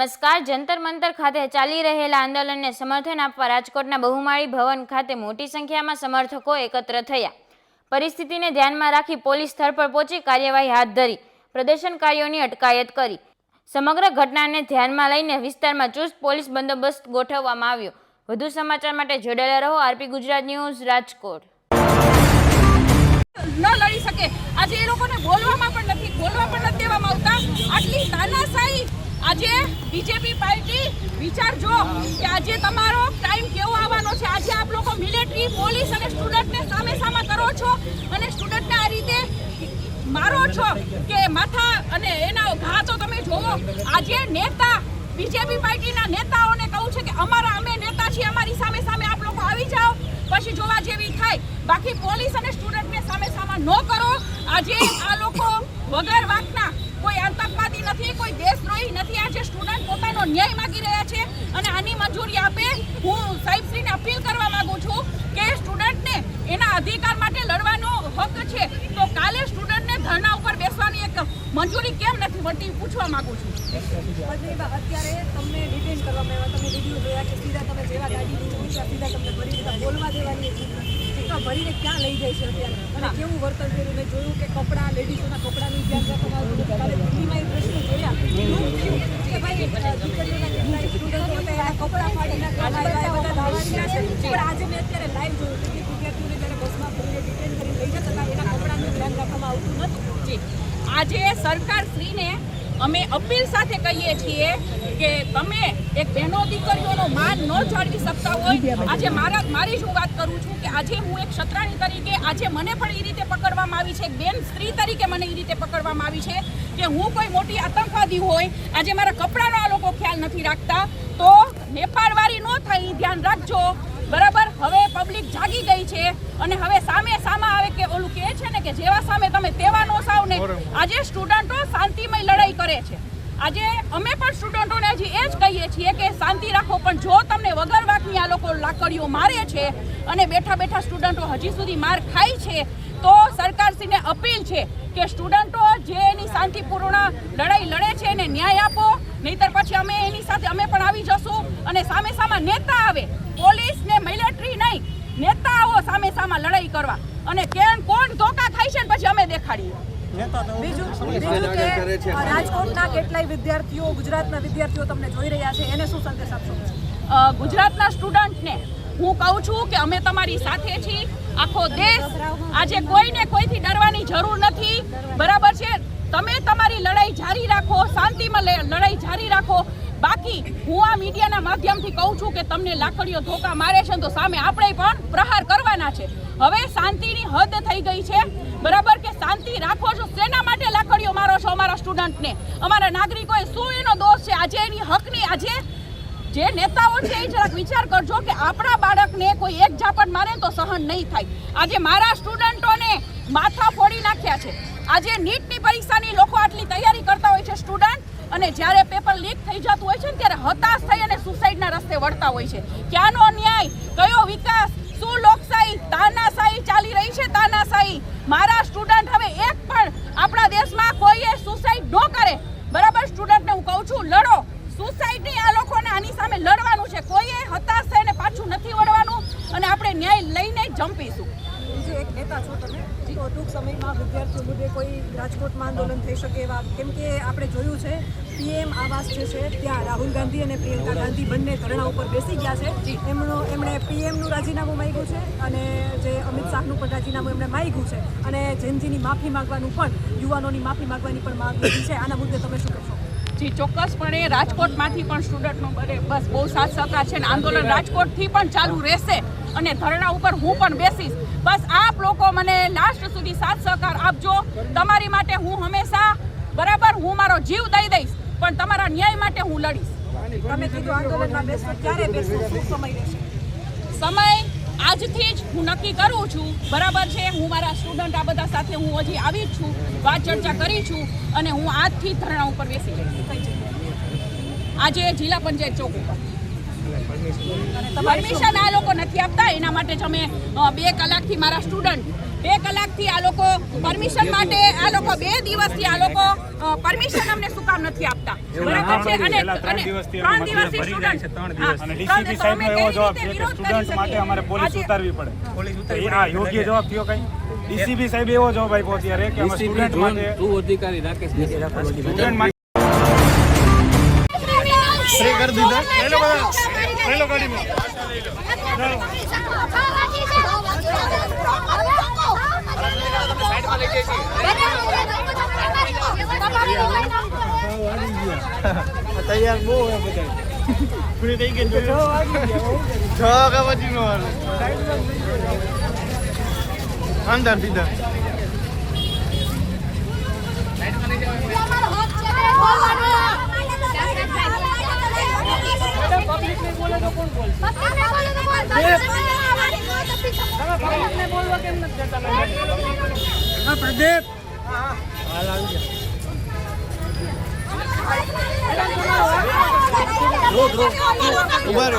નમસ્કાર. જંતર મંતર ખાતે ચાલી રહેલા આંદોલનને સમર્થન આપવા રાજકોટના બહુમાળી ભવન ખાતે મોટી સંખ્યામાં સમર્થકો એકત્ર થયા. પરિસ્થિતિને ધ્યાનમાં રાખી પોલીસ સ્થળ પર પહોંચી કાર્યવાહી હાથ ધરી પ્રદર્શનકારીઓની અટકાયત કરી. સમગ્ર ઘટનાને ધ્યાનમાં લઈને વિસ્તારમાં ચુસ્ત પોલીસ બંદોબસ્ત ગોઠવવામાં આવ્યો. વધુ સમાચાર માટે જોડાયેલા રહો. RP Gujarat news, Rajkot. ન લડી શકે આજે એ લોકોને બોલવામાં પણ નથી દેવામાં આવતા. આટલી તાનાશાહી આજે બીજેપી પાર્ટી વિચારજો કે આજે તમારો ટાઈમ કેવો આવવાનો છે. આજે આપ લોકો મિલિટરી, પોલીસ અને સ્ટુડન્ટને સામે સામા કરો છો અને સ્ટુડન્ટને આ રીતે મારો છો કે માથા અને એના ઘા તો તમે જોવો. આજે નેતા બીજેપી પાર્ટીના નેતાઓને કહું છે કે અમે નેતા છીએ, અમારી સામે સામે આપ લોકો આવી જાઓ, પછી જોવા જેવી થાય. બાકી પોલીસ અને સ્ટુડન્ટને સામે સામા ન કરો. આજે આ લોકો વગર વાંકના કોઈ આતંકવાદી નથી, કોઈ દેશદ્રોહી નથી. આજે સ્ટુડન્ટ પોતાનો ન્યાય માંગી રહ્યા છે અને આની મંજૂરી આપે. હું સાહેબશ્રીને અપીલ કરવા માંગુ છું કે સ્ટુડન્ટને એના અધિકાર માટે લડવાનો હક છે, તો કાલે સ્ટુડન્ટને ધરણા ઉપર બેસવાની એક મંજૂરી કેમ નથી મળતી પૂછવા માંગુ છું. અત્યારે તમને ડિટેન કરવામાં આવ્યા, તમે વિડીયો જોયા કે સીધા તમે જેવા ગાડી સીધા તમને ભરી દીધા, બોલવા દેવાની ભરીને ક્યાં લઈ જાય છે અત્યારે અને કેવું વર્તન કર્યું. મેં જોયું કે કપડાં, લેડીઝોના કપડાનું ધ્યાન રાખવામાં આવ્યું. કાલે દિલ્હીમાં એક પ્રશ્ન જોયા કે ભાઈ દીકરીઓના કેટલાય સ્ટુડન્ટો હતા, કપડાં ફાડી નાખવામાં આવ્યા, બધા દાવા કર્યા છે. પણ આજે મેં અત્યારે લાઈવ જોયું કે વિદ્યાર્થીઓને જ્યારે બસમાં ભરીને ડિટેન કરીને લઈ જતા હતા એના કપડાનું ધ્યાન રાખવામાં આવતું નહોતું. જી, આજે સરકારશ્રીને અમે અપીલ સાથે કહીએ છીએ કે તમે એક બહેનો દીકરીઓનો માન ન જાળવી શકતા હોય. આજે મારી જ હું વાત કરું છું કે આજે હું એક ક્ષત્રાણી તરીકે આજે મને પણ એ રીતે પકડવામાં આવી છે, એક બેન સ્ત્રી તરીકે મને એ રીતે પકડવામાં આવી છે કે હું કોઈ મોટી આતંકવાદી હોય. આજે મારા કપડાનો આ લોકો ખ્યાલ નથી રાખતા, તો નેપાળવાળી ન થાય એ ધ્યાન રાખજો. બરાબર, હવે પબ્લિક જાગી ગઈ છે અને હવે સામે આવે કે ઓલું કહે છે ને કે જેવા સામે તમે તેવા નો સાવ ને. આજે સ્ટુડન્ટો શાંતિમય લડાઈ કરે છે. આજે અમે પણ સ્ટુડન્ટોને હજી એ જ કહીએ છીએ કે શાંતિ રાખો, પણ જો તમને વગર વાકની આ લોકો લાકડીઓ મારે છે અને બેઠા બેઠા સ્ટુડન્ટો હજી સુધી માર ખાય છે, તો સરકારશ્રીને અપીલ છે કે સ્ટુડન્ટો જે એની શાંતિપૂર્ણ લડાઈ લડે છે એને ન્યાય આપો, નહીતર પછી અમે એની સાથે અમે પણ આવી જશું અને સામે સામા નેતા આવે, પોલીસ ને મિલિટરી નહીં, નેતાઓ સામે સામા લડાઈ કરવા અને કોણ ધોકા ખાય છે ને પછી અમે દેખાડીએ. બીજું કે રાજકોટના કેટલાય વિદ્યાર્થીઓ, ગુજરાતના વિદ્યાર્થીઓ તમને જોઈ રહ્યા છે, એને શું સંદેશ આપશો? ગુજરાતના સ્ટુડન્ટને હું કહું છું કે અમે તમારી સાથે છીએ. આખો દેશ આજે કોઈને કોઈથી ડરવાની જરૂર નથી. બરાબર છે, તમે તમારી લડાઈ જારી રાખો, શાંતિમાં લડાઈ જારી રાખો. બાકી હું આ મીડિયાના માધ્યમથી કહું છું કે તમને લાકડીઓ ધોકા મારે છે તો સામે આપણે પણ પ્રહાર કરવાના છે. હવે શાંતિની હદ થઈ ગઈ છે. બરાબર કે શાંતિ રાખો છો, શેના માટે લાકડીઓ મારો છો અમારા સ્ટુડન્ટને? અમારા નાગરિકોએ શું એનો દોષ છે? આજે એની હકની આજે જે નેતાઓ છે એ જરાક વિચાર કરજો કે આપણા બાળકને કોઈ એક ઝાપટ મારે તો સહન નહીં થાય. આજે મારા સ્ટુડન્ટોને માથા ફોડી નાખ્યા છે. આજે નીટની પરીક્ષાની લોકો આટલી તૈયારી કરતા હોય છે સ્ટુડન્ટ, અને જ્યારે પેપર લીક થઈ જતું હોય છે ને ત્યારે હતાશ થઈ અને સુસાઇડના રસ્તે વળતા હોય છે. ક્યાંનો ન્યાય, કયો વિકાસ, શું લોકશાહી? તાનાશાહી ચાલી રહી છે, તાનાશાહી. મારા સ્ટુડન્ટ હવે એક પણ આપણા દેશમાં કોઈએ સુસાઇડ ન કરે. બરાબર, સ્ટુડન્ટને હું કહું છું લડો. સુસાઇડની આ લોકોને આની સામે લડવાનું છે. કોઈએ હતાશ થઈને પાછું નથી વળવાનું અને આપણે ન્યાય લઈને જંપીશું. બીજું એક નેતા છો તમે, તો ટૂંક સમયમાં વિદ્યાર્થીઓ મુદ્દે કોઈ રાજકોટમાં આંદોલન થઈ શકે એવા, કેમ કે આપણે જોયું છે PM આવાસ જે છે ત્યાં રાહુલ ગાંધી અને પ્રિયંકા ગાંધી બંને ધરણા ઉપર બેસી ગયા છે. એમણે PMનું રાજીનામું માંગ્યું છે અને જે અમિત શાહનું પણ રાજીનામું એમણે માંગ્યું છે અને જેનજીની માફી માંગવાનું પણ, યુવાનોની માફી માંગવાની પણ માંગ કરી છે. આના મુદ્દે તમે શું કહેશો? જી, ચોક્કસપણે રાજકોટમાંથી પણ સ્ટુડન્ટનો બસ બહુ સાથ સહકાર છે અને આંદોલન રાજકોટથી પણ ચાલુ રહેશે અને ધરણા ઉપર હું પણ બેસીશ. બસ આપ લોકો મને લાસ્ટ સુધી સાથ સહકાર આપજો. તમારી માટે હું હંમેશા, બરાબર, હું મારો જીવ દઈ દઈશ, પણ તમારા ન્યાય માટે હું લડીશ. તમે કીધું આંદોલનમાં બેસશો, ક્યારે બેસશો, શું સમય રહેશે? સમય આજથી જ હું નક્કી કરું છું. બરાબર છે, હું મારા સ્ટુડન્ટ આ બધા સાથે હું હજી આવી જ છું, વાત ચર્ચા કરી છું અને હું આજથી ધરણા ઉપર બેસી જઈશ. આજે જિલ્લા પંચાયત ચોક ઉપર. પરમિશન આ લોકો નથી આપતા. એના માટે જ અમે 2 કલાકથી મારા સ્ટુડન્ટ 2 કલાકથી આ લોકો પરમિશન માટે આ લોકો 2 દિવસથી આ લોકો પરમિશન અમને શું કામ નથી આપતા? બરાબર છે. અને 3 દિવસથી સ્ટુડન્ટ અને ડીસીપી સાહેબનો એવો જવાબ છે કે સ્ટુડન્ટ માટે અમારે પોલીસ ઉતારવી પડે. આ યોગ્ય જવાબ થયો કઈ? ડીસીપી સાહેબ એવો જવાબ આપ્યો અત્યારે કે અમે સ્ટુડન્ટ માટે અધિકારી રાકેશ સ્ટુડન્ટ માટે फ्री कर दीजिए ले लो गाड़ी में तैयार वो है बताइए पूरी नहीं के जो का बजी नो अंदर सीधा पब्लिक ने बोले तो कौन बोल पब्लिक ने बोले तो कौन पब्लिक ने बोलवा केम न देता हां प्रदीप हां हाल आ गया उबर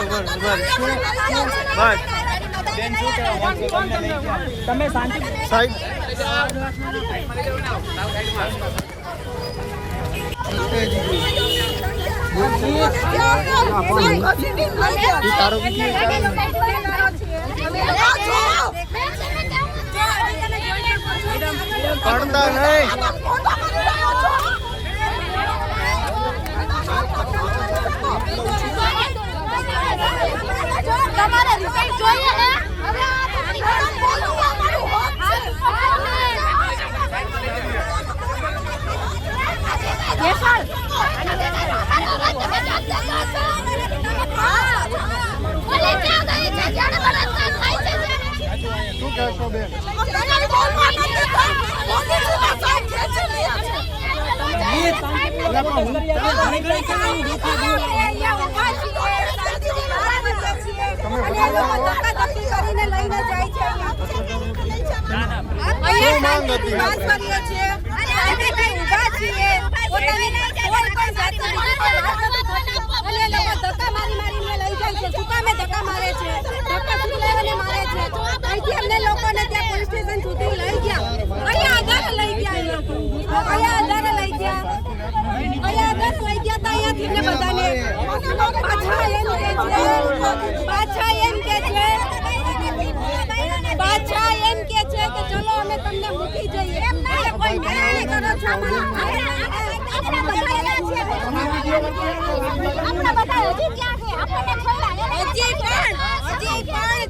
बस તમે શાંતિ साइड પડતા નહીં તમારે રિઝલ્ટ જોઈએ ને હવે શું કહેશો બેન લોકોને ત્યાં પોલીસ સ્ટેશન સુધી લઈ ગયા કયા આધારે લઈ ગયા કયા આધારે લઈ ગયા અહીંયાથી બધાને પાછા એમ કે છે કે ચલો અમે તમને મૂકી જઈએ કોઈ નિર્ણય કરો છો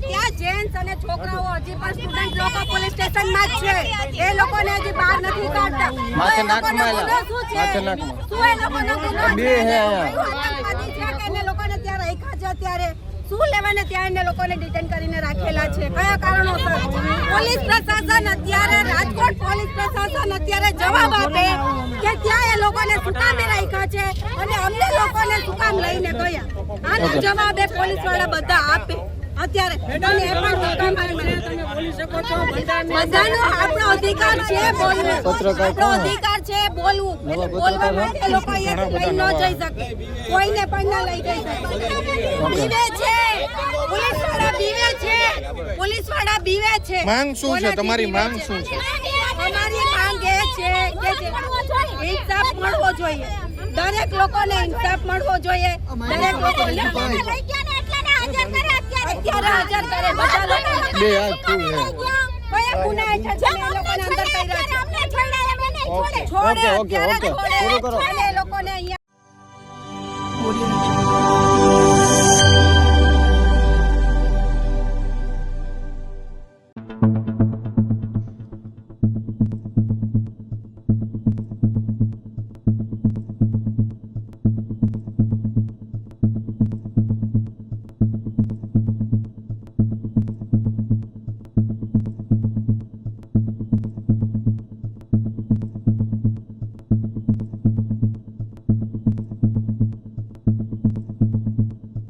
ત્યાં જેન્ટ્સ અને છોકરાઓ હજી પણ સ્ટુડન્ટ લોકો પોલીસ સ્ટેશનમાં જ છે. એ લોકોને હજી બહાર નથી કાઢતા. માથે નાકમાં શું એ લોકોનો ગુનો બે હે અહીંયા આતંકવાદી છે કે એને લોકોને ત્યાં રાખ્યા છે? અત્યારે શું લેવાને ત્યાં એને લોકોને ડિટેન કરીને રાખેલા છે? કયા કારણોસર? પોલીસ પ્રશાસન અત્યારે રાજકોટ પોલીસ પ્રશાસન અત્યારે જવાબ આપે કે ત્યાં એ લોકોને શું કામે રાખ્યા છે અને અમને લોકોને શું કામ લઈને ગયા. આનો જવાબ એ પોલીસ વાળા બધા આપે અત્યારે. અને એ પણ તમે બોલી શકો છો. બધાનો આપણો અધિકાર છે બોલવું. આપણો અધિકાર છે બોલવું. એટલે બોલવા માટે લોકો અહીંયાથી લઈ ન જઈ શકે. કોઈને પણ ના લઈ જઈ શકે. બીવે છે પોલીસવાળા, બીવે છે પોલીસવાળા, બીવે છે. માંગ શું છે તમારી? માંગ શું છે? અમારી માંગ એ છે કે ઇન્સાફ મળવો જોઈએ. દરેક લોકોને ઇન્સાફ મળવો જોઈએ. દરેક લોકોને અત્યારે હાજર કરે બધા લોકો. બે હાથ શું છે? કયા ગુના હેઠળ છે એ લોકોને અંદર કર્યા છે? છોડે ઓકે અત્યારે છોડે. પૂરું કરો. છોડે એ લોકોને અહીંયા